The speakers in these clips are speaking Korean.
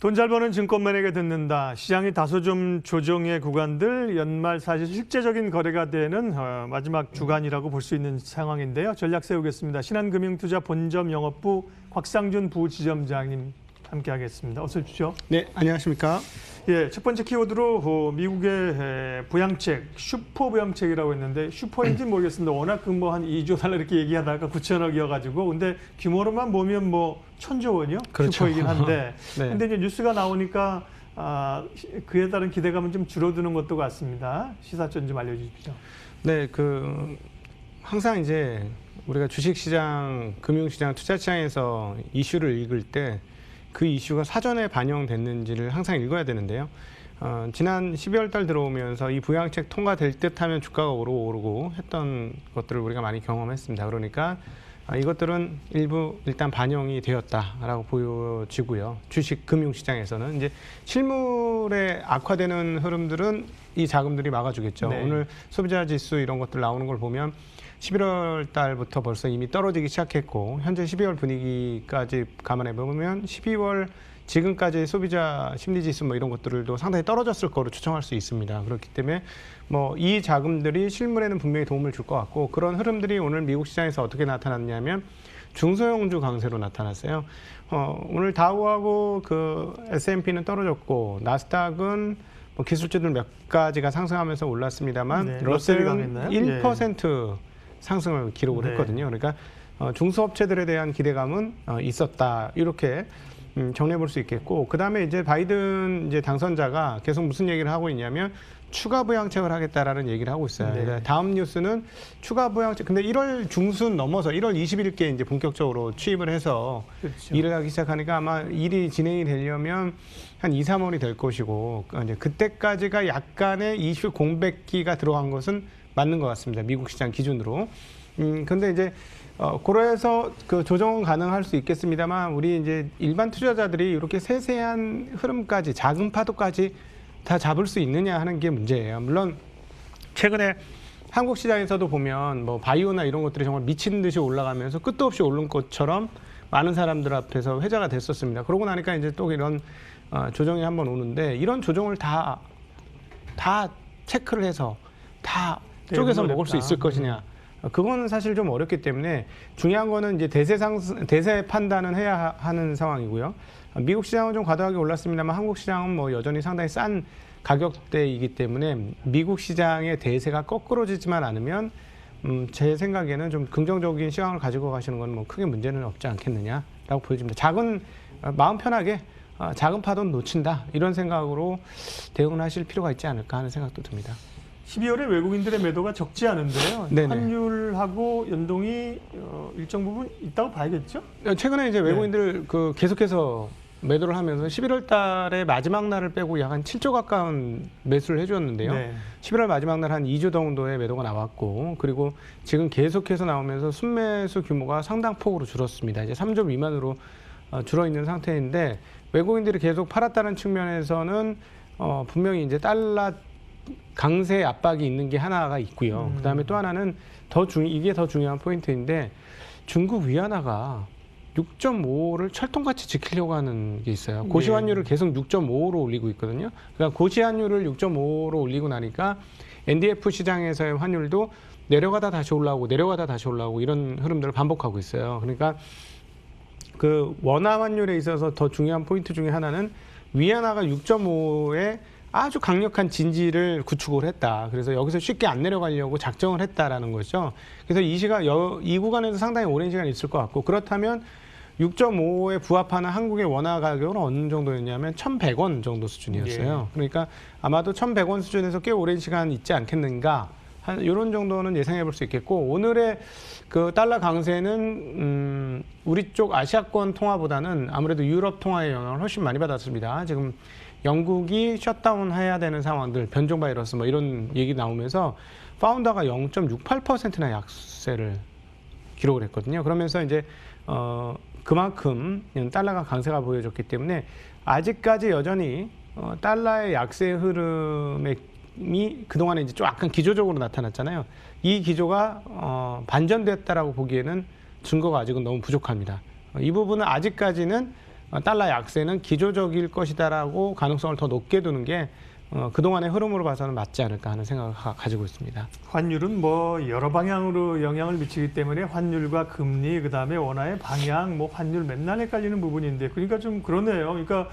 돈 잘 버는 증권맨에게 듣는다. 시장이 다소 좀 조정의 구간들 연말 사실 실제적인 거래가 되는 마지막 주간이라고 볼 수 있는 상황인데요. 전략 세우겠습니다. 신한금융투자 본점 영업부 곽상준 부지점장님 함께하겠습니다. 어서 오십시오. 네, 안녕하십니까? 예, 첫 번째 키워드로 미국의 부양책, 슈퍼 부양책이라고 했는데 슈퍼인지 모르겠습니다. 워낙 한 2조 달러 이렇게 얘기하다가 9천억이어가지고 근데 규모로만 보면 뭐 1,000조 원이요? 그렇죠. 슈퍼이긴 한데 네. 근데 이제 뉴스가 나오니까 그에 따른 기대감은 좀 줄어드는 것도 같습니다. 시사점 좀 알려주십시오. 네, 항상 이제 우리가 주식시장, 금융시장, 투자시장에서 이슈를 읽을 때 그 이슈가 사전에 반영됐는지를 항상 읽어야 되는데요. 지난 12월 달 들어오면서 이 부양책 통과될 듯하면 주가가 오르고 했던 것들을 우리가 많이 경험했습니다. 그러니까 이것들은 일부 일단 반영이 되었다라고 보여지고요. 주식 금융시장에서는 이제 실물에 악화되는 흐름들은 이 자금들이 막아주겠죠. 네. 오늘 소비자 지수 이런 것들 나오는 걸 보면 11월 달부터 벌써 이미 떨어지기 시작했고 현재 12월 분위기까지 감안해 보면 12월 지금까지 소비자 심리지수 뭐 이런 것들도 상당히 떨어졌을 거로 추정할 수 있습니다. 그렇기 때문에 뭐 이 자금들이 실물에는 분명히 도움을 줄 것 같고 그런 흐름들이 오늘 미국 시장에서 어떻게 나타났냐면 중소형주 강세로 나타났어요. 오늘 다우하고 S&P는 떨어졌고 나스닥은 뭐 기술주들 몇 가지가 상승하면서 올랐습니다만 네, 러셀은 1% 예. 상승을 기록을 네. 했거든요. 그러니까 중소업체들에 대한 기대감은 있었다. 이렇게 정리해 볼 수 있겠고 그다음에 이제 바이든 당선자가 계속 무슨 얘기를 하고 있냐면 추가 부양책을 하겠다라는 얘기를 하고 있어요. 네. 그러니까 다음 뉴스는 추가 부양책. 근데 1월 중순 넘어서 1월 20일께 이제 본격적으로 취입을 해서 그렇죠. 일을 하기 시작하니까 아마 일이 진행이 되려면 한 2, 3월이 될 것이고 이제 그때까지가 약간의 이슈 공백기가 들어간 것은 맞는 것 같습니다. 미국 시장 기준으로. 근데 이제 그래서 조정은 가능할 수 있겠습니다만 우리 이제 일반 투자자들이 이렇게 세세한 흐름까지 작은 파도까지 다 잡을 수 있느냐 하는 게 문제예요. 물론 최근에 한국 시장에서도 보면 뭐 바이오나 이런 것들이 정말 미친 듯이 올라가면서 끝도 없이 오른 것처럼 많은 사람들 앞에서 회자가 됐었습니다. 그러고 나니까 이제 또 이런 조정이 한번 오는데 이런 조정을 다 체크를 해서 다 쪼개서 먹을 수 있을 것이냐. 그거는 사실 좀 어렵기 때문에 중요한 거는 이제 대세 판단은 해야 하는 상황이고요. 미국 시장은 좀 과도하게 올랐습니다만 한국 시장은 뭐 여전히 상당히 싼 가격대이기 때문에 미국 시장의 대세가 거꾸로지지만 않으면 제 생각에는 좀 긍정적인 시각을 가지고 가시는 건 뭐 크게 문제는 없지 않겠느냐라고 보여집니다. 마음 편하게 작은 파도는 놓친다 이런 생각으로 대응을 하실 필요가 있지 않을까 하는 생각도 듭니다. 12월에 외국인들의 매도가 적지 않은데요. 네네. 환율하고 연동이 일정 부분 있다고 봐야겠죠? 최근에 이제 외국인들 계속해서 매도를 하면서 11월 달에 마지막 날을 빼고 약 한 7조 가까운 매수를 해주었는데요. 네. 11월 마지막 날 한 2조 정도의 매도가 나왔고 그리고 지금 계속해서 나오면서 순매수 규모가 상당폭으로 줄었습니다. 이제 3조 미만으로 줄어 있는 상태인데 외국인들이 계속 팔았다는 측면에서는 분명히 이제 달러 강세 압박이 있는 게 하나가 있고요. 그다음에 또 하나는 이게 더 중요한 포인트인데 중국 위안화가 6.5를 철통같이 지키려고 하는 게 있어요. 고시환율을 계속 6.5로 올리고 있거든요. 그러니까 고시환율을 6.5로 올리고 나니까 NDF 시장에서의 환율도 내려가다 다시 올라오고 이런 흐름들을 반복하고 있어요. 그러니까 원화 환율에 있어서 더 중요한 포인트 중에 하나는 위안화가 6.5에 아주 강력한 진지를 구축을 했다. 그래서 여기서 쉽게 안 내려가려고 작정을 했다라는 거죠. 그래서 이 구간에서 상당히 오랜 시간 있을 것 같고 그렇다면 6.5에 부합하는 한국의 원화 가격은 어느 정도였냐면 1,100원 정도 수준이었어요. 그러니까 아마도 1,100원 수준에서 꽤 오랜 시간 있지 않겠는가. 이런 정도는 예상해 볼 수 있겠고 오늘의 달러 강세는 우리 쪽 아시아권 통화보다는 아무래도 유럽 통화의 영향을 훨씬 많이 받았습니다. 지금 영국이 셧다운 해야 되는 상황들, 변종 바이러스 뭐 이런 얘기 나오면서 파운드가 0.68%나 약세를 기록을 했거든요. 그러면서 이제 그만큼 달러가 강세가 보여졌기 때문에 아직까지 여전히 달러의 약세 흐름이 그동안에 이제 좀 약간 기조적으로 나타났잖아요. 이 기조가 반전됐다라고 보기에는 증거가 아직은 너무 부족합니다. 이 부분은 아직까지는 달러 약세는 기조적일 것이다라고 가능성을 더 높게 두는 게 그동안의 흐름으로 봐서는 맞지 않을까 하는 생각을 가지고 있습니다. 환율은 뭐 여러 방향으로 영향을 미치기 때문에 환율과 금리, 그다음에 원화의 방향, 뭐 환율 맨날 헷갈리는 부분인데, 그러니까 좀 그러네요. 그러니까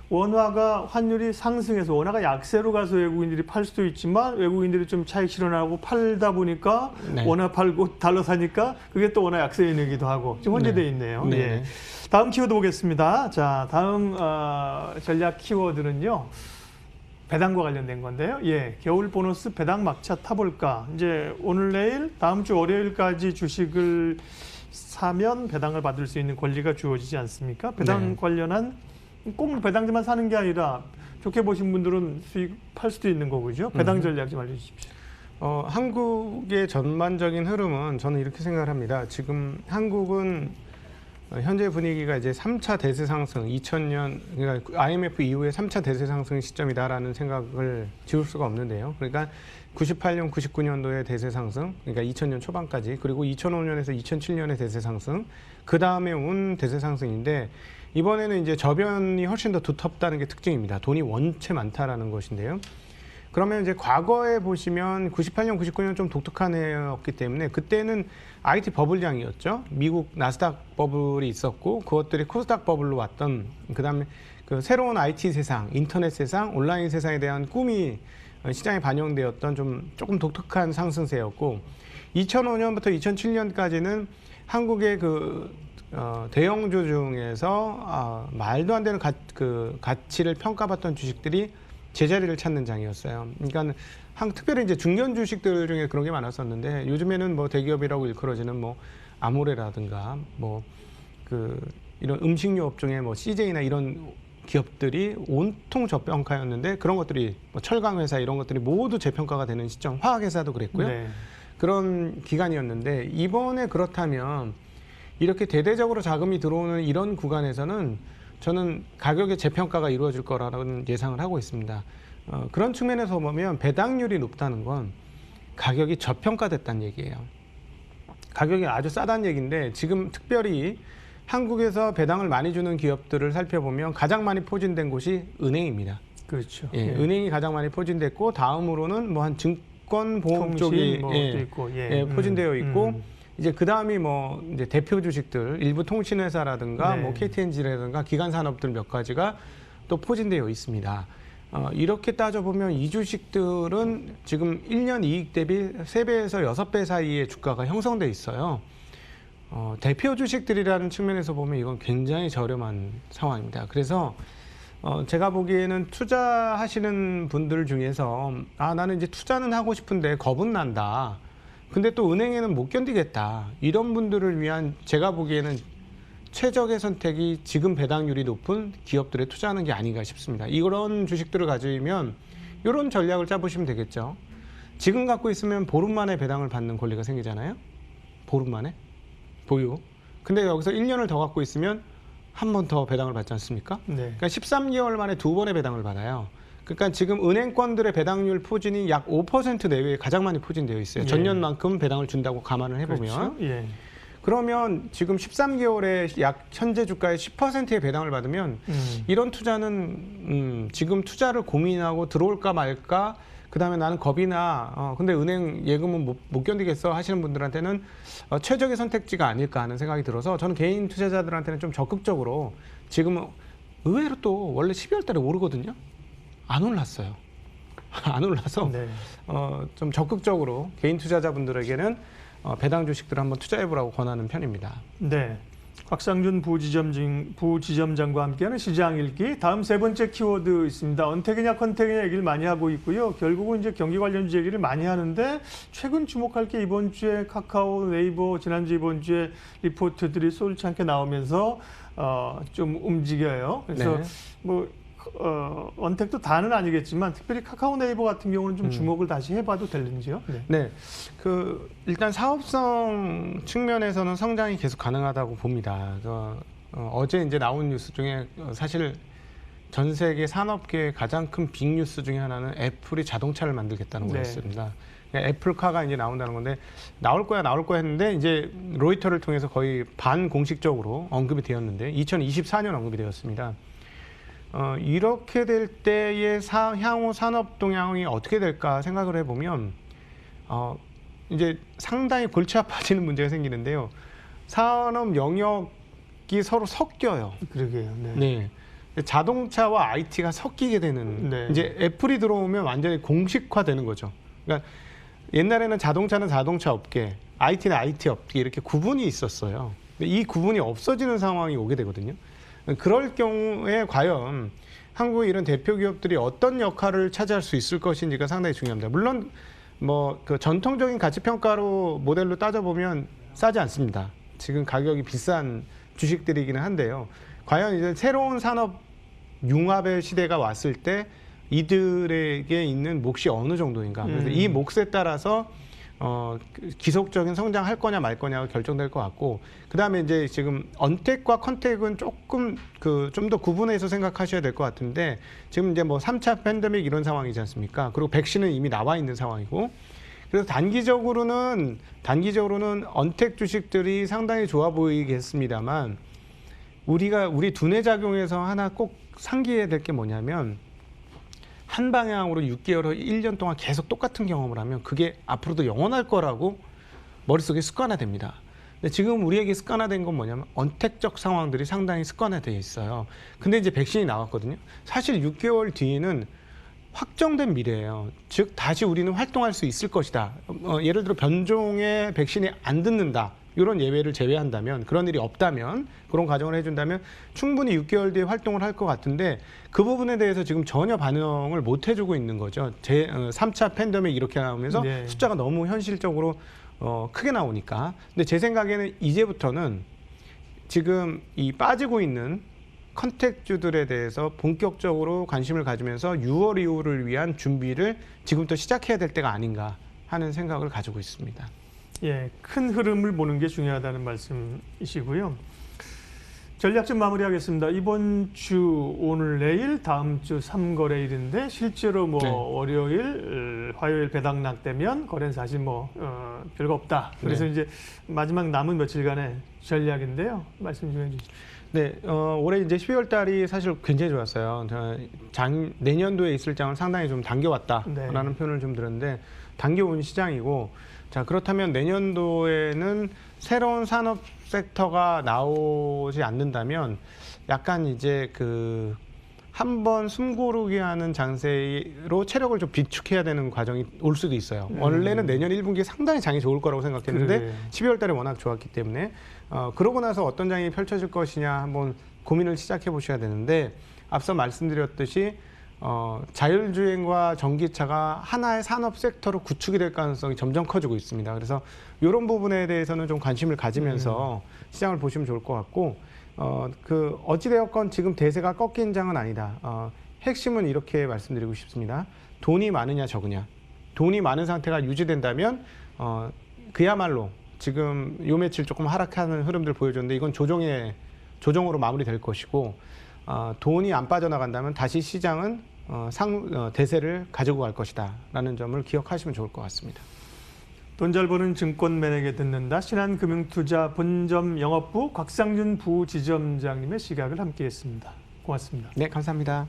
원화가 환율이 상승해서 원화가 약세로 가서 외국인들이 팔 수도 있지만 외국인들이 좀 차익 실현하고 팔다 보니까 네. 원화 팔고 달러 사니까 그게 또 원화 약세 인이기도 하고 지금 혼재되어 있네요. 네. 예. 다음 키워드 보겠습니다. 자, 다음 전략 키워드는요. 배당과 관련된 건데요. 예, 겨울 보너스 배당 막차 타볼까? 이제 오늘 내일 다음 주 월요일까지 주식을 사면 배당을 받을 수 있는 권리가 주어지지 않습니까? 배당 네. 관련한 꼭 배당주만 사는 게 아니라 좋게 보신 분들은 수익 팔 수도 있는 거고요. 배당 전략 좀 알려주십시오. 한국의 전반적인 흐름은 저는 이렇게 생각을 합니다. 지금 한국은 현재 분위기가 이제 3차 대세 상승, 2000년, 그러니까 IMF 이후에 3차 대세 상승 시점이다라는 생각을 지울 수가 없는데요. 그러니까 98년, 99년도의 대세 상승, 그러니까 2000년 초반까지, 그리고 2005년에서 2007년의 대세 상승, 그 다음에 온 대세 상승인데, 이번에는 이제 저변이 훨씬 더 두텁다는 게 특징입니다. 돈이 원체 많다라는 것인데요. 그러면 이제 과거에 보시면 98년, 99년 좀 독특한 해였기 때문에 그때는 IT 버블장이었죠. 미국 나스닥 버블이 있었고 그것들이 코스닥 버블로 왔던, 그다음에 그 새로운 IT 세상, 인터넷 세상, 온라인 세상에 대한 꿈이 시장에 반영되었던 조금 독특한 상승세였고, 2005년부터 2007년까지는 한국의 대형주 중에서 말도 안 되는 가치를 평가받던 주식들이 제자리를 찾는 장이었어요. 그러니까 특별히 이제 중견 주식들 중에 그런 게 많았었는데, 요즘에는 뭐 대기업이라고 일컬어지는 뭐 아모레라든가 이런 음식료 업종의 뭐 CJ나 이런 기업들이 온통 저평가였는데, 그런 것들이 뭐 철강 회사 이런 것들이 모두 재평가가 되는 시점, 화학 회사도 그랬고요. 네. 그런 기간이었는데, 이번에 그렇다면 이렇게 대대적으로 자금이 들어오는 이런 구간에서는 저는 가격의 재평가가 이루어질 거라는 예상을 하고 있습니다. 그런 측면에서 보면 배당률이 높다는 건 가격이 저평가됐다는 얘기예요. 가격이 아주 싸다는 얘기인데, 지금 특별히 한국에서 배당을 많이 주는 기업들을 살펴보면 가장 많이 포진된 곳이 은행입니다. 그렇죠. 예, 예. 은행이 가장 많이 포진됐고, 다음으로는 뭐 한 증권보험 쪽이 있고, 포진되어 있고, 이제 그 다음이 뭐 이제 대표 주식들, 일부 통신회사라든가 네. 뭐 KTNG라든가 기관 산업들 몇 가지가 또 포진되어 있습니다. 이렇게 따져보면 이 주식들은 지금 1년 이익 대비 3배에서 6배 사이의 주가가 형성돼 있어요. 대표 주식들이라는 측면에서 보면 이건 굉장히 저렴한 상황입니다. 그래서 제가 보기에는 투자하시는 분들 중에서 나는 이제 투자는 하고 싶은데 겁은 난다. 근데 또 은행에는 못 견디겠다. 이런 분들을 위한 제가 보기에는 최적의 선택이 지금 배당률이 높은 기업들에 투자하는 게 아닌가 싶습니다. 이런 주식들을 가지면 이런 전략을 짜보시면 되겠죠. 지금 갖고 있으면 보름 만에 배당을 받는 권리가 생기잖아요. 보름 만에 보유. 근데 여기서 1년을 더 갖고 있으면 한 번 더 배당을 받지 않습니까? 네. 그러니까 13개월 만에 2번의 배당을 받아요. 그러니까 지금 은행권들의 배당률 포진이 약 5% 내외에 가장 많이 포진되어 있어요. 예. 전년만큼 배당을 준다고 감안을 해보면. 그렇죠. 예. 그러면 지금 13개월에 약 현재 주가의 10%의 배당을 받으면 이런 투자는 지금 투자를 고민하고 들어올까 말까, 그다음에 나는 겁이나 근데 은행 예금은 못 견디겠어 하시는 분들한테는 최적의 선택지가 아닐까 하는 생각이 들어서, 저는 개인 투자자들한테는 좀 적극적으로, 지금은 의외로 또 원래 12월 달에 오르거든요. 안 올랐어요. 안 올라서 네. 좀 적극적으로 개인 투자자분들에게는 배당 주식들을 한번 투자해보라고 권하는 편입니다. 네. 곽상준 부지점장과 함께하는 시장 읽기. 다음 세 번째 키워드 있습니다. 언택이냐 컨택이냐 얘기를 많이 하고 있고요. 결국은 이제 경기 관련주 얘기를 많이 하는데, 최근 주목할 게 이번 주에 카카오, 네이버, 지난주 이번 주에 리포트들이 쏠지 않게 나오면서 좀 움직여요. 그래서 네. 뭐 언택도 다는 아니겠지만 특별히 카카오, 네이버 같은 경우는 좀 주목을 다시 해봐도 되는지요? 네. 네, 일단 사업성 측면에서는 성장이 계속 가능하다고 봅니다. 어제 이제 나온 뉴스 중에 사실 전 세계 산업계의 가장 큰 빅 뉴스 중에 하나는 애플이 자동차를 만들겠다는 네. 거였습니다. 애플카가 이제 나온다는 건데 나올 거야 했는데 이제 로이터를 통해서 거의 반공식적으로 언급이 되었는데 2024년 언급이 되었습니다. 이렇게 될 때의 향후 산업 동향이 어떻게 될까 생각을 해보면 이제 상당히 골치 아파지는 문제가 생기는데요. 산업 영역이 서로 섞여요. 그러게요. 네. 네. 자동차와 IT가 섞이게 되는 네. 이제 애플이 들어오면 완전히 공식화되는 거죠. 그러니까 옛날에는 자동차는 자동차 업계, IT는 IT 업계 이렇게 구분이 있었어요. 근데 이 구분이 없어지는 상황이 오게 되거든요. 그럴 경우에 과연 한국의 이런 대표 기업들이 어떤 역할을 차지할 수 있을 것인지가 상당히 중요합니다. 물론 뭐 그 전통적인 가치 평가로 모델로 따져보면 싸지 않습니다. 지금 가격이 비싼 주식들이기는 한데요. 과연 이제 새로운 산업 융합의 시대가 왔을 때 이들에게 있는 몫이 어느 정도인가. 그래서 이 몫에 따라서 기속적인 성장할 거냐 말 거냐가 결정될 것 같고, 그 다음에 이제 지금 언택과 컨택은 조금 좀 더 구분해서 생각하셔야 될 것 같은데, 지금 이제 뭐 3차 팬데믹 이런 상황이지 않습니까? 그리고 백신은 이미 나와 있는 상황이고, 그래서 단기적으로는 언택 주식들이 상당히 좋아 보이겠습니다만, 우리 두뇌 작용에서 하나 꼭 상기해야 될 게 뭐냐면, 한 방향으로 6개월, 1년 동안 계속 똑같은 경험을 하면 그게 앞으로도 영원할 거라고 머릿속에 습관화됩니다. 근데 지금 우리에게 습관화된 건 뭐냐면 언택적 상황들이 상당히 습관화되어 있어요. 근데 이제 백신이 나왔거든요. 사실 6개월 뒤에는 확정된 미래예요. 즉 다시 우리는 활동할 수 있을 것이다. 예를 들어 변종의 백신이 안 듣는다. 이런 예외를 제외한다면, 그런 일이 없다면, 그런 가정을 해준다면 충분히 6개월 뒤에 활동을 할 것 같은데, 그 부분에 대해서 지금 전혀 반영을 못 해주고 있는 거죠. 3차 팬데믹 이렇게 나오면서 네. 숫자가 너무 현실적으로 크게 나오니까. 근데 제 생각에는 이제부터는 지금 이 빠지고 있는 컨택주들에 대해서 본격적으로 관심을 가지면서 6월 이후를 위한 준비를 지금부터 시작해야 될 때가 아닌가 하는 생각을 가지고 있습니다. 예, 큰 흐름을 보는 게 중요하다는 말씀이시고요. 전략 좀 마무리하겠습니다. 이번 주 오늘 내일 다음 주 3거래일인데 실제로 뭐 네. 월요일, 화요일 배당락 되면 거래는 사실 뭐 별거 없다. 그래서 네. 이제 마지막 남은 며칠간의 전략인데요. 말씀 좀 해주시죠. 네, 올해 이제 12월 달이 사실 굉장히 좋았어요. 내년도에 있을 장을 상당히 좀 당겨왔다라는 네. 표현을 좀 들었는데, 당겨온 시장이고, 자, 그렇다면 내년도에는 새로운 산업 섹터가 나오지 않는다면 약간 이제 한번 숨고르게 하는 장세로 체력을 좀 비축해야 되는 과정이 올 수도 있어요. 원래는 내년 1분기에 상당히 장이 좋을 거라고 생각했는데 그러게요. 12월 달에 워낙 좋았기 때문에 그러고 나서 어떤 장이 펼쳐질 것이냐 한번 고민을 시작해 보셔야 되는데, 앞서 말씀드렸듯이 자율주행과 전기차가 하나의 산업 섹터로 구축이 될 가능성이 점점 커지고 있습니다. 그래서 이런 부분에 대해서는 좀 관심을 가지면서 시장을 보시면 좋을 것 같고, 어찌되었건 지금 대세가 꺾인 장은 아니다. 핵심은 이렇게 말씀드리고 싶습니다. 돈이 많으냐 적으냐. 돈이 많은 상태가 유지된다면 그야말로 지금 요 며칠 조금 하락하는 흐름들 보여줬는데, 이건 조정으로 마무리될 것이고, 돈이 안 빠져나간다면 다시 시장은 대세를 가지고 갈 것이다 라는 점을 기억하시면 좋을 것 같습니다. 돈 잘 버는 증권맨에게 듣는다. 신한금융투자 본점 영업부 곽상준 부지점장님의 시각을 함께했습니다. 고맙습니다. 네, 감사합니다.